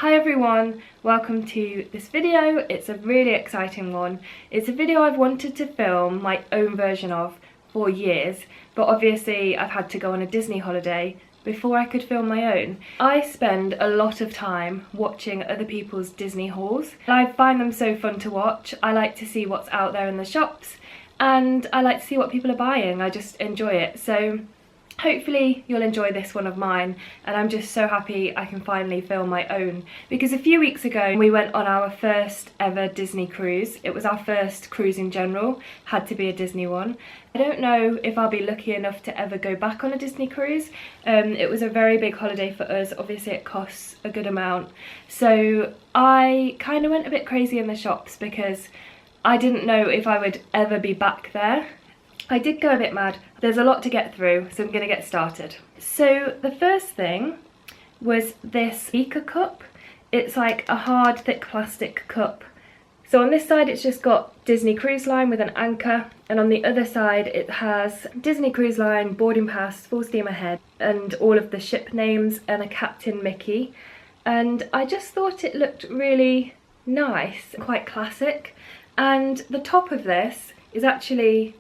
Hi everyone, welcome to this video. It's a really exciting one. It's a video I've wanted to film my own version of for years, but obviously I've had to go on a Disney holiday before I could film my own. I spend a lot of time watching other people's Disney hauls. I find them so fun to watch. I like to see what's out there in the shops and I like to see what people are buying. I just enjoy it. So hopefully you'll enjoy this one of mine, and I'm just so happy I can finally film my own, because a few weeks ago we went on our first ever Disney cruise. It was our first cruise in general, had to be a Disney one. I don't know if I'll be lucky enough to ever go back on a Disney cruise. It was a very big holiday for us. Obviously it costs a good amount, so I kind of went a bit crazy in the shops because I didn't know if I would ever be back there. I did go a bit mad. There's a lot to get through, so I'm going to get started. So the first thing was this beaker cup. It's like a hard, thick plastic cup. So on this side it's just got Disney Cruise Line with an anchor, and on the other side it has Disney Cruise Line, boarding pass, full steam ahead, and all of the ship names and a Captain Mickey. And I just thought it looked really nice, quite classic. And the top of this is actually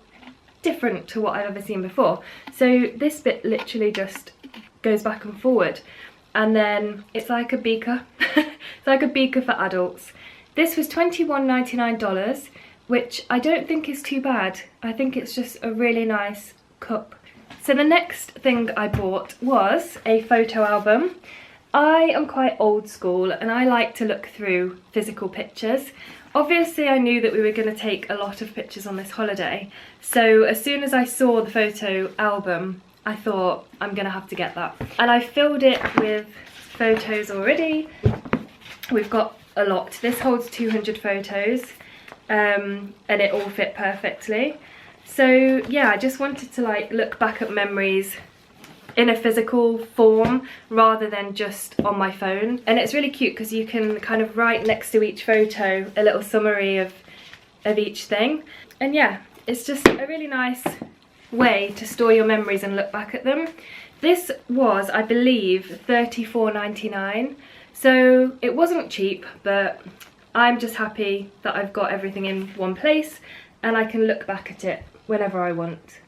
different to what I've ever seen before. So this bit literally just goes back and forward, and then it's like a beaker. It's like a beaker for adults. This was $21.99, which I don't think is too bad. I think it's just a really nice cup. So the next thing I bought was a photo album. I am quite old school and I like to look through physical pictures. Obviously I knew that we were going to take a lot of pictures on this holiday, so as soon as I saw the photo album I thought I'm going to have to get that. And I filled it with photos already. We've got a lot. This holds 200 photos and it all fit perfectly. So yeah, I just wanted to like look back at memories in a physical form rather than just on my phone. And it's really cute because you can kind of write next to each photo a little summary of each thing. And yeah, it's just a really nice way to store your memories and look back at them. This was, I believe, $34.99, so it wasn't cheap, but I'm just happy that I've got everything in one place and I can look back at it whenever I want.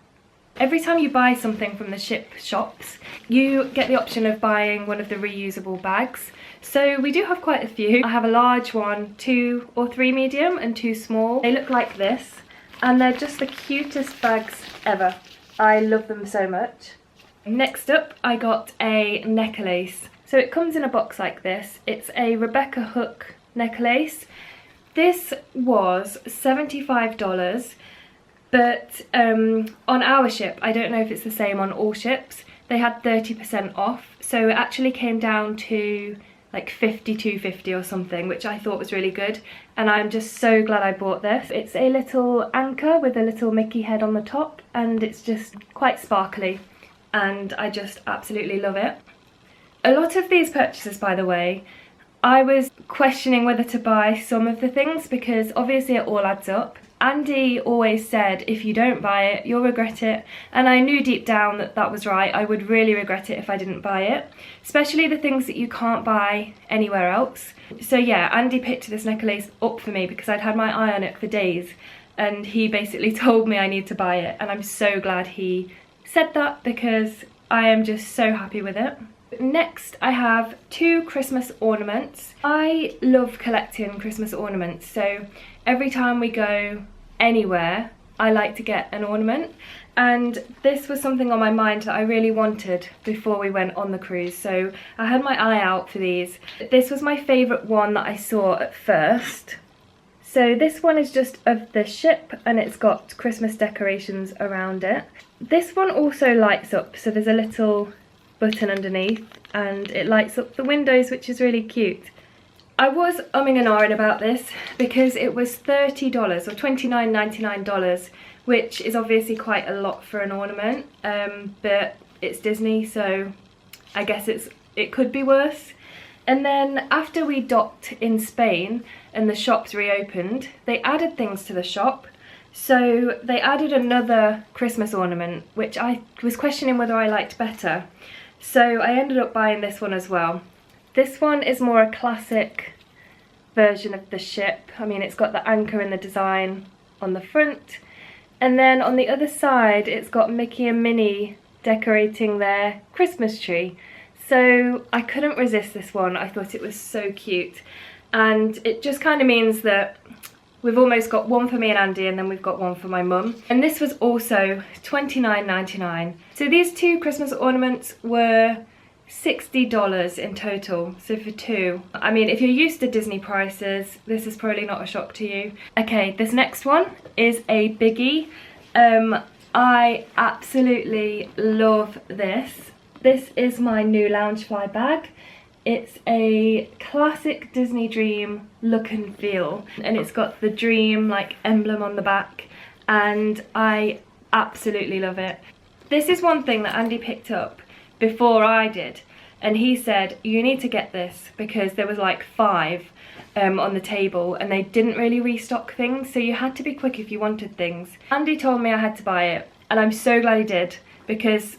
Every time you buy something from the ship shops, you get the option of buying one of the reusable bags. So we do have quite a few. I have a large one, 2 or 3 medium and 2 small. They look like this and they're just the cutest bags ever. I love them so much. Next up, I got a necklace. So it comes in a box like this. It's a Rebecca Hook necklace. This was $75. But on our ship, I don't know if it's the same on all ships, they had 30% off, so it actually came down to like $52.50 or something, which I thought was really good, and I'm just so glad I bought this. It's a little anchor with a little Mickey head on the top, and it's just quite sparkly, and I just absolutely love it. A lot of these purchases, by the way, I was questioning whether to buy some of the things because obviously it all adds up. Andy always said if you don't buy it you'll regret it, and I knew deep down that that was right. I would really regret it if I didn't buy it, especially the things that you can't buy anywhere else. So yeah, Andy picked this necklace up for me because I'd had my eye on it for days and he basically told me I need to buy it, and I'm so glad he said that because I am just so happy with it. Next I have 2 Christmas ornaments. I love collecting Christmas ornaments, so every time we go anywhere I like to get an ornament, and this was something on my mind that I really wanted before we went on the cruise, so I had my eye out for these. This was my favourite one that I saw at first. So this one is just of the ship and it's got Christmas decorations around it. This one also lights up, so there's a little button underneath and it lights up the windows, which is really cute. I was umming and ahhing about this because it was $30 or $29.99, which is obviously quite a lot for an ornament, but it's Disney, so I guess it could be worse. And then after we docked in Spain and the shops reopened, they added things to the shop. So they added another Christmas ornament, which I was questioning whether I liked better. So I ended up buying this one as well. This one is more a classic version of the ship. I mean, it's got the anchor and the design on the front, and then on the other side it's got Mickey and Minnie decorating their Christmas tree. So I couldn't resist this one. I thought it was so cute, and it just kind of means that we've almost got one for me and Andy, and then we've got one for my mum. And this was also $29.99. So these two Christmas ornaments were $60 in total, so for two. I mean, if you're used to Disney prices, this is probably not a shock to you. Okay, this next one is a biggie. I absolutely love this. This is my new Loungefly bag. It's a classic Disney Dream look and feel, and it's got the Dream like emblem on the back, and I absolutely love it. This is one thing that Andy picked up before I did, and he said you need to get this because there was like 5 on the table and they didn't really restock things, so you had to be quick if you wanted things. Andy told me I had to buy it, and I'm so glad he did, because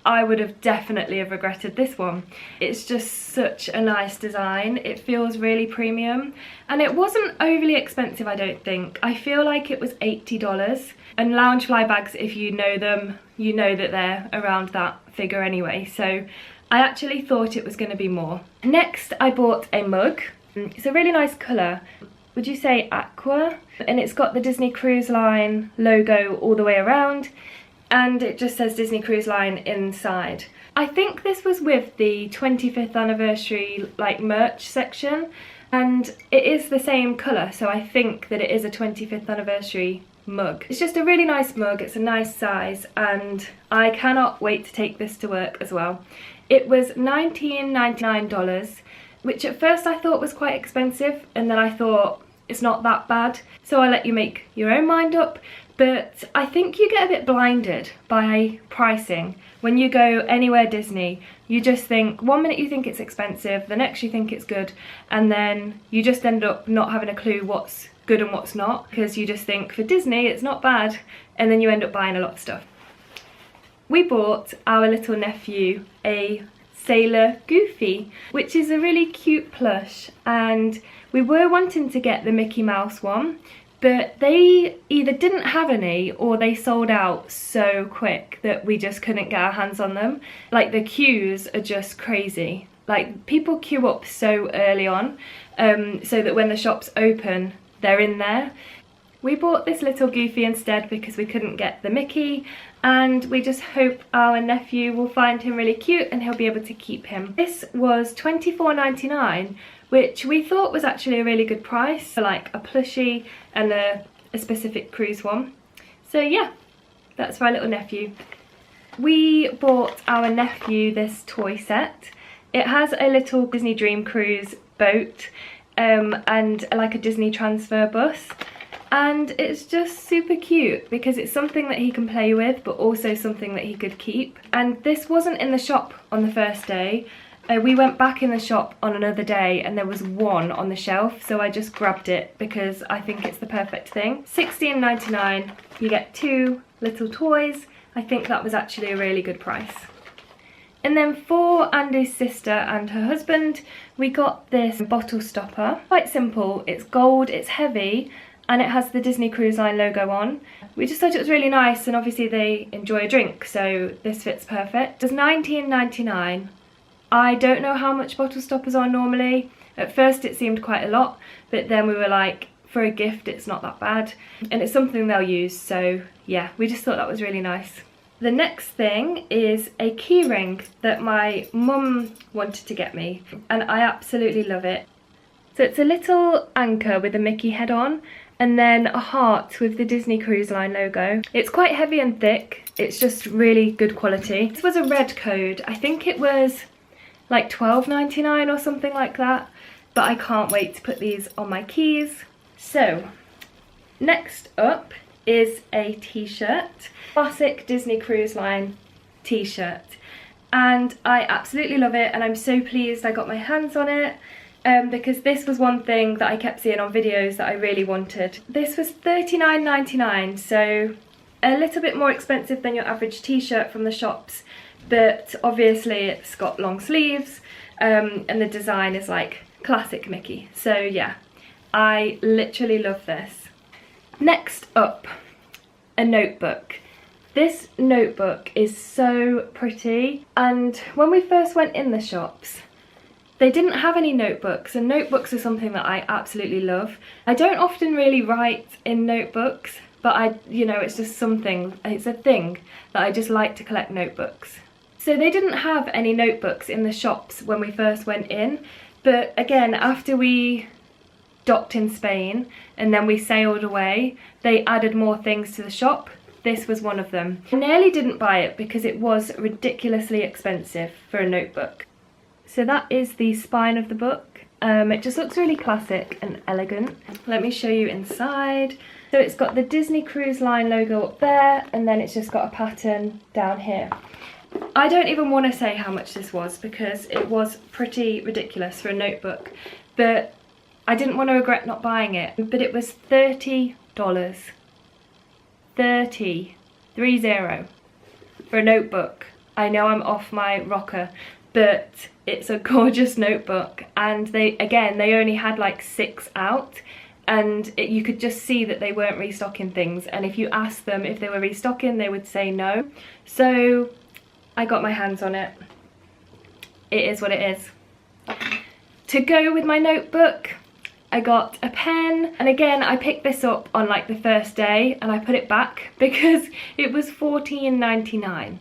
I would have definitely have regretted this one. It's just such a nice design. It feels really premium, and it wasn't overly expensive, I don't think. I feel like it was $80, and Loungefly bags, if you know them, you know that they're around that figure anyway, so I actually thought it was going to be more. Next, I bought a mug. It's a really nice colour. Would you say aqua? And it's got the Disney Cruise Line logo all the way around, and it just says Disney Cruise Line inside. I think this was with the 25th anniversary like merch section, and it is the same colour, so I think that it is a 25th anniversary mug. It's just a really nice mug, it's a nice size, and I cannot wait to take this to work as well. It was $19.99, which at first I thought was quite expensive, and then I thought it's not that bad, so I let you make your own mind up. But I think you get a bit blinded by pricing. When you go anywhere Disney, you just think, one minute you think it's expensive, the next you think it's good, and then you just end up not having a clue what's good and what's not, because you just think for Disney it's not bad, and then you end up buying a lot of stuff. We bought our little nephew a Sailor Goofy, which is a really cute plush, and we were wanting to get the Mickey Mouse one, but they either didn't have any or they sold out so quick that we just couldn't get our hands on them. Like, the queues are just crazy. Like, people queue up so early on, so that when the shops open, they're in there. We bought this little Goofy instead because we couldn't get the Mickey, and we just hope our nephew will find him really cute and he'll be able to keep him. This was $24.99, which we thought was actually a really good price for like a plushie and a specific cruise one. So yeah, that's for our little nephew. We bought our nephew this toy set. It has a little Disney Dream Cruise boat and like a Disney transfer bus. And it's just super cute because it's something that he can play with, but also something that he could keep. And this wasn't in the shop on the first day. We went back in the shop on another day and there was one on the shelf, so I just grabbed it because I think it's the perfect thing. $16.99, you get 2 little toys. I think that was actually a really good price. And then for Andy's sister and her husband, we got this bottle stopper. Quite simple, it's gold, it's heavy, and it has the Disney Cruise Line logo on. We just thought it was really nice, and obviously they enjoy a drink, so this fits perfect. It was $19.99. I don't know how much bottle stoppers are normally. At first it seemed quite a lot, but then we were like, for a gift it's not that bad. And it's something they'll use, so yeah, we just thought that was really nice. The next thing is a key ring that my mum wanted to get me, and I absolutely love it. So it's a little anchor with a Mickey head on, and then a heart with the Disney Cruise Line logo. It's quite heavy and thick, it's just really good quality. This was a red code, I think it was like $12.99 or something like that, but I can't wait to put these on my keys. So next up is a t-shirt, classic Disney Cruise Line t-shirt, and I absolutely love it, and I'm so pleased I got my hands on it. Because this was one thing that I kept seeing on videos that I really wanted. This was $39.99, so a little bit more expensive than your average t-shirt from the shops, but obviously it's got long sleeves, and the design is like classic Mickey. So yeah, I literally love this. Next up, a notebook. This notebook is so pretty, and when we first went in the shops, they didn't have any notebooks, and notebooks are something that I absolutely love. I don't often really write in notebooks, but it's just something, it's a thing that I just like to collect notebooks. So they didn't have any notebooks in the shops when we first went in, but again, after we docked in Spain and then we sailed away, they added more things to the shop. This was one of them. I nearly didn't buy it because it was ridiculously expensive for a notebook. So that is the spine of the book. It just looks really classic and elegant. Let me show you inside. So it's got the Disney Cruise Line logo up there, and then it's just got a pattern down here. I don't even want to say how much this was because it was pretty ridiculous for a notebook, but I didn't want to regret not buying it. But it was $30. 30 for a notebook. I know I'm off my rocker, but it's a gorgeous notebook, and they only had like 6 out, and you could just see that they weren't restocking things, and if you asked them if they were restocking, they would say no. So I got my hands on it. It is what it is. To go with my notebook, I got a pen, and again I picked this up on like the first day and I put it back because it was $14.99,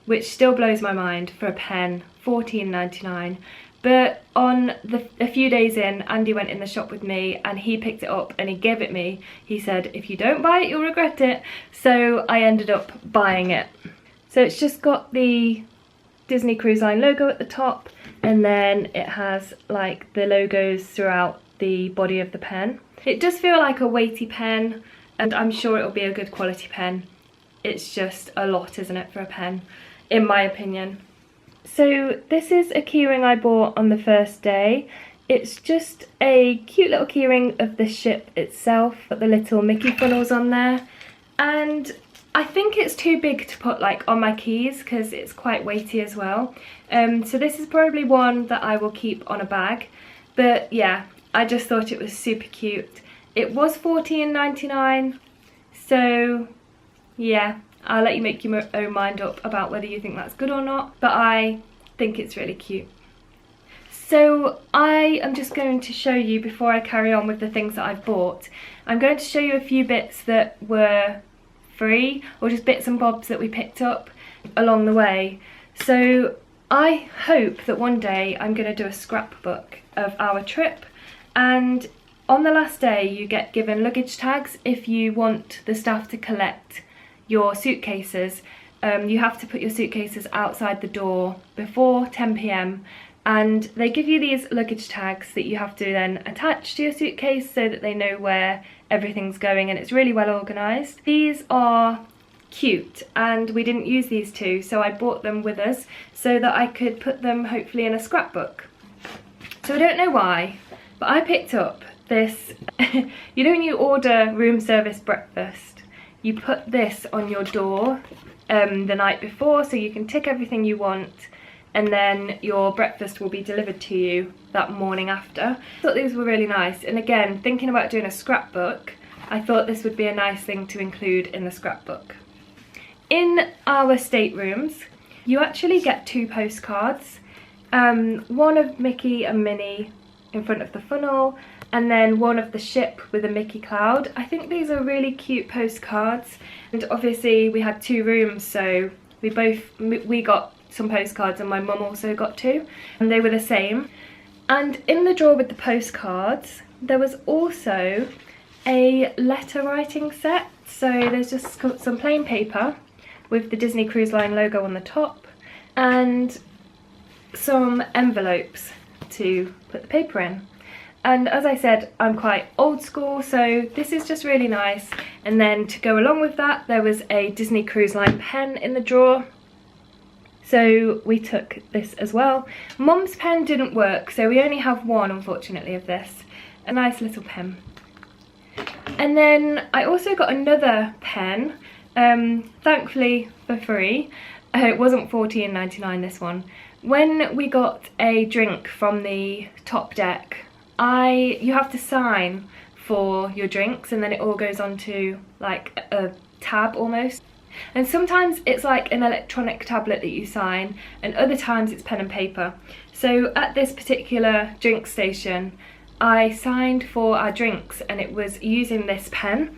which still blows my mind for a pen, $14.99. But on a few days in, Andy went in the shop with me and he picked it up and he gave it me. He said, if you don't buy it, you'll regret it. So I ended up buying it. So it's just got the Disney Cruise Line logo at the top, and then it has like the logos throughout the body of the pen. It does feel like a weighty pen, and I'm sure it'll be a good quality pen. It's just a lot, isn't it, for a pen, in my opinion. So this is a keyring I bought on the first day. It's just a cute little keyring of the ship itself. Got the little Mickey funnels on there, and I think it's too big to put like on my keys because it's quite weighty as well. So this is probably one that I will keep on a bag. But yeah, I just thought it was super cute. It was $14.99, so yeah, I'll let you make your own mind up about whether you think that's good or not, but I think it's really cute. So I am just going to show you, before I carry on with the things that I've bought, I'm going to show you a few bits that were free, or just bits and bobs that we picked up along the way. So I hope that one day I'm going to do a scrapbook of our trip, and on the last day you get given luggage tags if you want the staff to collect your suitcases. You have to put your suitcases outside the door before 10 PM, and they give you these luggage tags that you have to then attach to your suitcase so that they know where everything's going, and it's really well organised. These are cute, and we didn't use these two, so I bought them with us so that I could put them hopefully in a scrapbook. So I don't know why, but I picked up this, you know when you order room service breakfast, you put this on your door the night before so you can tick everything you want, and then your breakfast will be delivered to you that morning after. I thought these were really nice, and again, thinking about doing a scrapbook, I thought this would be a nice thing to include in the scrapbook. In our staterooms, you actually get 2 postcards, one of Mickey and Minnie in front of the funnel, and then one of the ship with a Mickey cloud. I think these are really cute postcards, and obviously we had 2 rooms, so we got some postcards and my mum also got 2, and they were the same. And in the drawer with the postcards there was also a letter writing set. So there's just some plain paper with the Disney Cruise Line logo on the top, and some envelopes to put the paper in. And as I said, I'm quite old school, so this is just really nice. And then to go along with that, there was a Disney Cruise Line pen in the drawer, so we took this as well. Mum's pen didn't work, so we only have one, unfortunately, of this. A nice little pen. And then I also got another pen, thankfully for free. It wasn't $14.99, this one, When we got a drink from the top deck, you have to sign for your drinks, and then it all goes onto like a tab almost. And sometimes it's like an electronic tablet that you sign, and other times it's pen and paper. So at this particular drink station, I signed for our drinks and it was using this pen.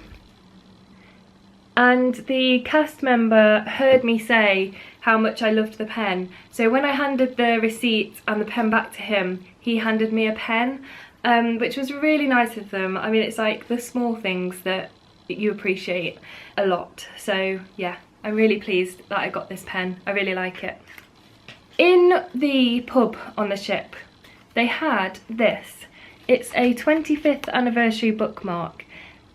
And the cast member heard me say how much I loved the pen. So when I handed the receipt and the pen back to him, he handed me a pen, which was really nice of them. I mean, it's like the small things that you appreciate a lot. So yeah, I'm really pleased that I got this pen. I really like it. In the pub on the ship, they had this. It's a 25th anniversary bookmark,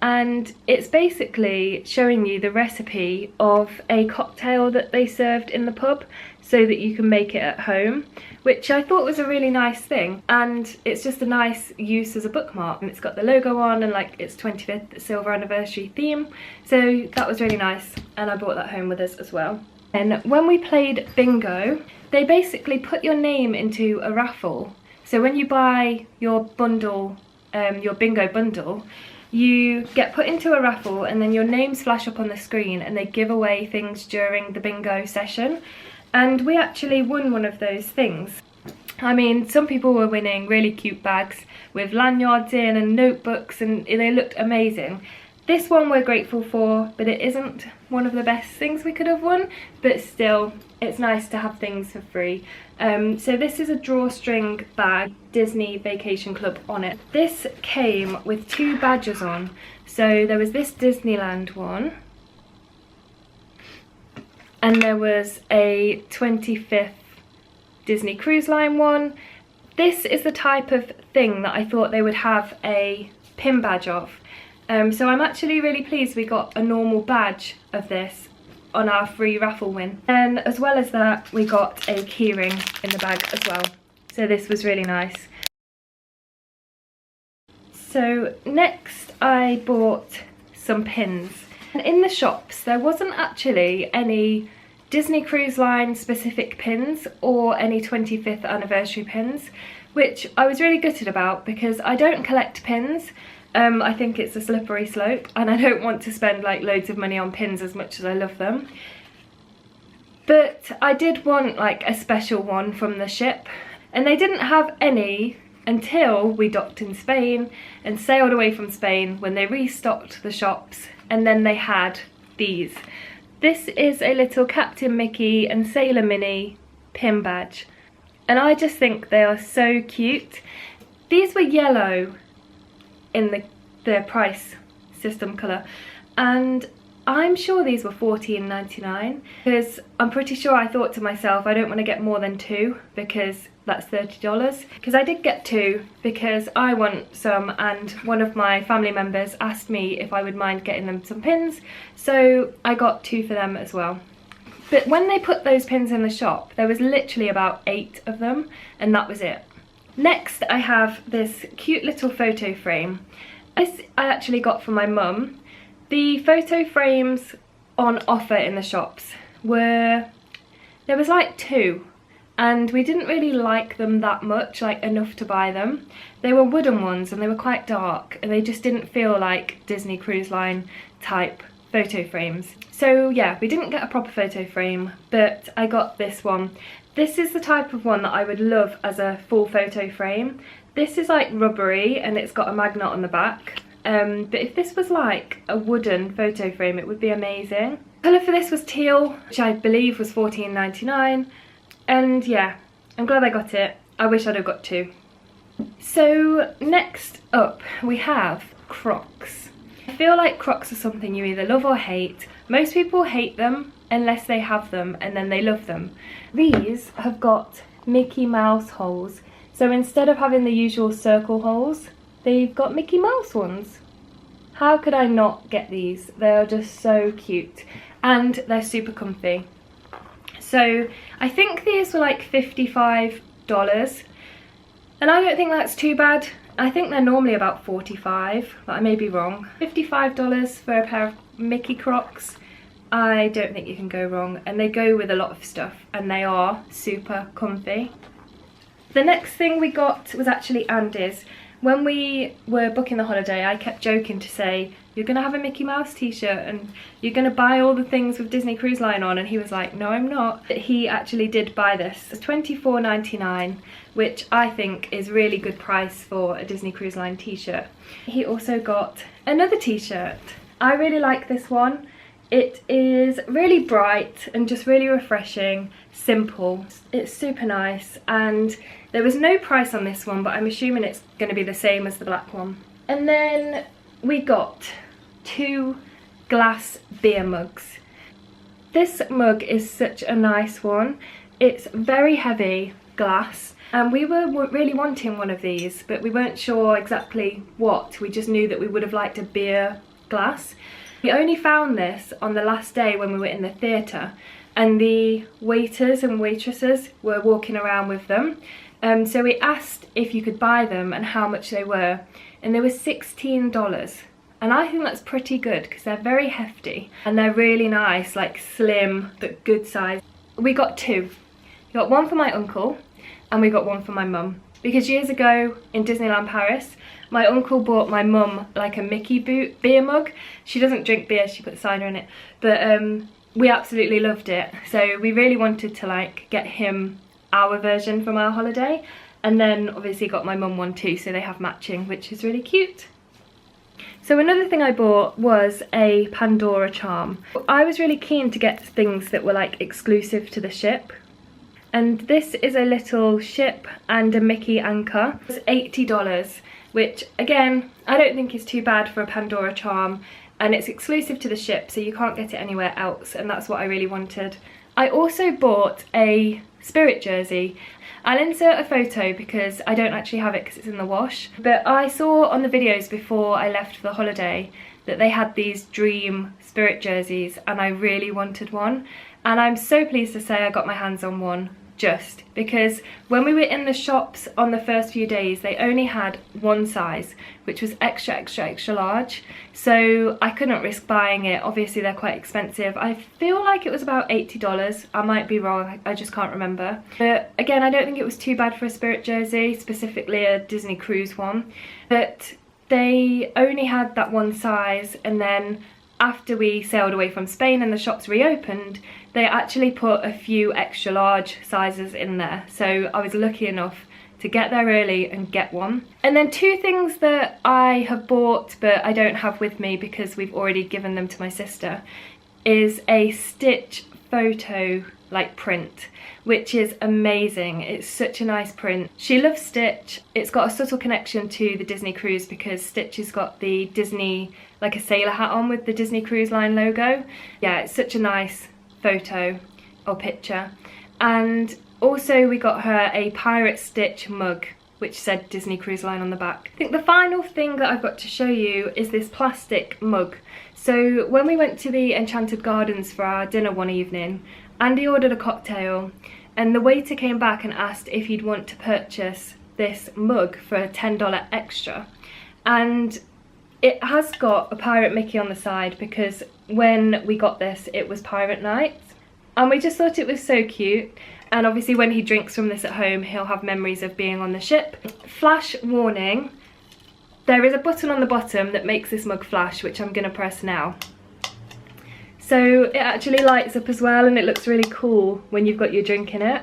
and it's basically showing you the recipe of a cocktail that they served in the pub so that you can make it at home, which I thought was a really nice thing. And it's just a nice use as a bookmark, and it's got the logo on and like its 25th silver anniversary theme, so that was really nice, and I brought that home with us as well. And when we played bingo, they basically put your name into a raffle. So when you buy your bundle, your bingo bundle, you get put into a raffle, and then your names flash up on the screen and they give away things during the bingo session. And we actually won one of those things. I mean, some people were winning really cute bags with lanyards in and notebooks, and they looked amazing. This one we're grateful for, but it isn't one of the best things we could have won, but still, it's nice to have things for free. So this is a drawstring bag, Disney Vacation Club on it. This came with 2 badges on. So there was this Disneyland one, and there was a 25th Disney Cruise Line one. This is the type of thing that I thought they would have a pin badge of. So I'm actually really pleased we got a normal badge of this on our free raffle win. And as well as that, we got a keyring in the bag as well. So this was really nice. So next I bought some pins. And in the shops there wasn't actually any Disney Cruise Line specific pins or any 25th anniversary pins, which I was really gutted about because I don't collect pins. I think it's a slippery slope, and I don't want to spend like loads of money on pins as much as I love them. But I did want like a special one from the ship, and they didn't have any until we docked in Spain and sailed away from Spain, when they restocked the shops, and then they had these. This is a little Captain Mickey and Sailor Minnie pin badge, and I just think they are so cute. These were yellow in the price system colour, and I'm sure these were $14.99, because I'm pretty sure I thought to myself I don't want to get more than 2 because that's $30, because I did get 2 because I want some, and one of my family members asked me if I would mind getting them some pins, so I got 2 for them as well. But when they put those pins in the shop, there was literally about 8 of them, and that was it. Next I have this cute little photo frame. This I actually got from my mum. The photo frames on offer in the shops there was like 2, and we didn't really like them that much, like enough to buy them. They were wooden ones and they were quite dark, and they just didn't feel like Disney Cruise Line type photo frames. So yeah, we didn't get a proper photo frame, but I got this one. This is the type of one that I would love as a full photo frame. This is like rubbery and it's got a magnet on the back. But if this was like a wooden photo frame, it would be amazing. The colour for this was teal, which I believe was $14.99. And yeah, I'm glad I got it. I wish I'd have got 2. So next up we have Crocs. I feel like Crocs are something you either love or hate. Most people hate them unless they have them, and then they love them. These have got Mickey Mouse holes. So instead of having the usual circle holes, they've got Mickey Mouse ones. How could I not get these? They are just so cute, and they're super comfy. So I think these were like $55, and I don't think that's too bad. I think they're normally about $45, but I may be wrong. $55 for a pair of Mickey Crocs. I don't think you can go wrong, and they go with a lot of stuff and they are super comfy. The next thing we got was actually Andy's. When we were booking the holiday, I kept joking to say, you're gonna have a Mickey Mouse t-shirt and you're gonna buy all the things with Disney Cruise Line on, and he was like, no I'm not. But he actually did buy this. It's $24.99, which I think is really good price for a Disney Cruise Line t-shirt. He also got another t-shirt. I really like this one. It is really bright and just really refreshing, simple. It's super nice, and there was no price on this one, but I'm assuming it's going to be the same as the black one. And then we got 2 glass beer mugs. This mug is such a nice one. It's very heavy glass, and we were really wanting one of these, but we weren't sure exactly what. We just knew that we would have liked a beer glass. We only found this on the last day when we were in the theatre, and the waiters and waitresses were walking around with them. So we asked if you could buy them and how much they were, and they were $16. And I think that's pretty good because they're very hefty and they're really nice, like slim but good size. We got 2. We got one for my uncle and we got one for my mum. Because years ago in Disneyland Paris, my uncle bought my mum like a Mickey beer mug. She doesn't drink beer, she puts cider in it. But we absolutely loved it. So we really wanted to like get him our version from our holiday. And then obviously got my mum one too, so they have matching, which is really cute. So another thing I bought was a Pandora charm. I was really keen to get things that were like exclusive to the ship. And this is a little ship and a Mickey anchor. It's $80, which again, I don't think is too bad for a Pandora charm. And it's exclusive to the ship, so you can't get it anywhere else, and that's what I really wanted. I also bought a Spirit jersey. I'll insert a photo because I don't actually have it because it's in the wash. But I saw on the videos before I left for the holiday that they had these dream Spirit jerseys, and I really wanted one. And I'm so pleased to say I got my hands on one, just because when we were in the shops on the first few days, they only had one size, which was extra large. So I couldn't risk buying it. Obviously they're quite expensive. I feel like it was about $80. I might be wrong, I just can't remember. But again, I don't think it was too bad for a Spirit jersey, specifically a Disney Cruise one. But they only had that one size, and then after we sailed away from Spain and the shops reopened, they actually put a few extra large sizes in there. So I was lucky enough to get there early and get one. And then 2 things that I have bought but I don't have with me because we've already given them to my sister is a Stitch photo like print, which is amazing. It's such a nice print. She loves Stitch. It's got a subtle connection to the Disney cruise because Stitch has got the Disney, like a sailor hat on with the Disney Cruise Line logo. Yeah, it's such a nice photo or picture. And also we got her a Pirate Stitch mug which said Disney Cruise Line on the back. I think the final thing that I've got to show you is this plastic mug. So when we went to the Enchanted Gardens for our dinner one evening, Andy ordered a cocktail and the waiter came back and asked if he'd want to purchase this mug for a $10 extra. And it has got a Pirate Mickey on the side because when we got this it was Pirate Night, and we just thought it was so cute. And obviously when he drinks from this at home he'll have memories of being on the ship. Flash warning, there is a button on the bottom that makes this mug flash, which I'm going to press now. So it actually lights up as well, and it looks really cool when you've got your drink in it.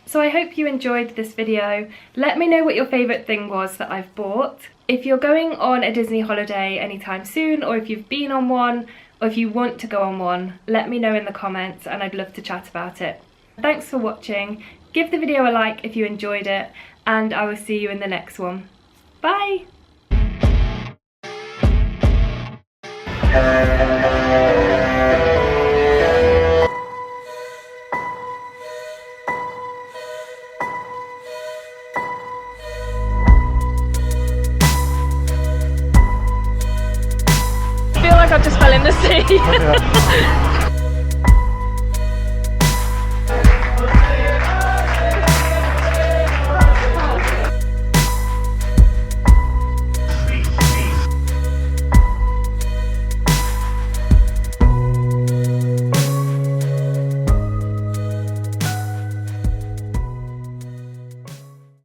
So I hope you enjoyed this video. Let me know what your favourite thing was that I've bought. If you're going on a Disney holiday anytime soon, or if you've been on one, or if you want to go on one, let me know in the comments and I'd love to chat about it. Thanks for watching. Give the video a like if you enjoyed it, and I will see you in the next one. Bye! I just fell in the sea.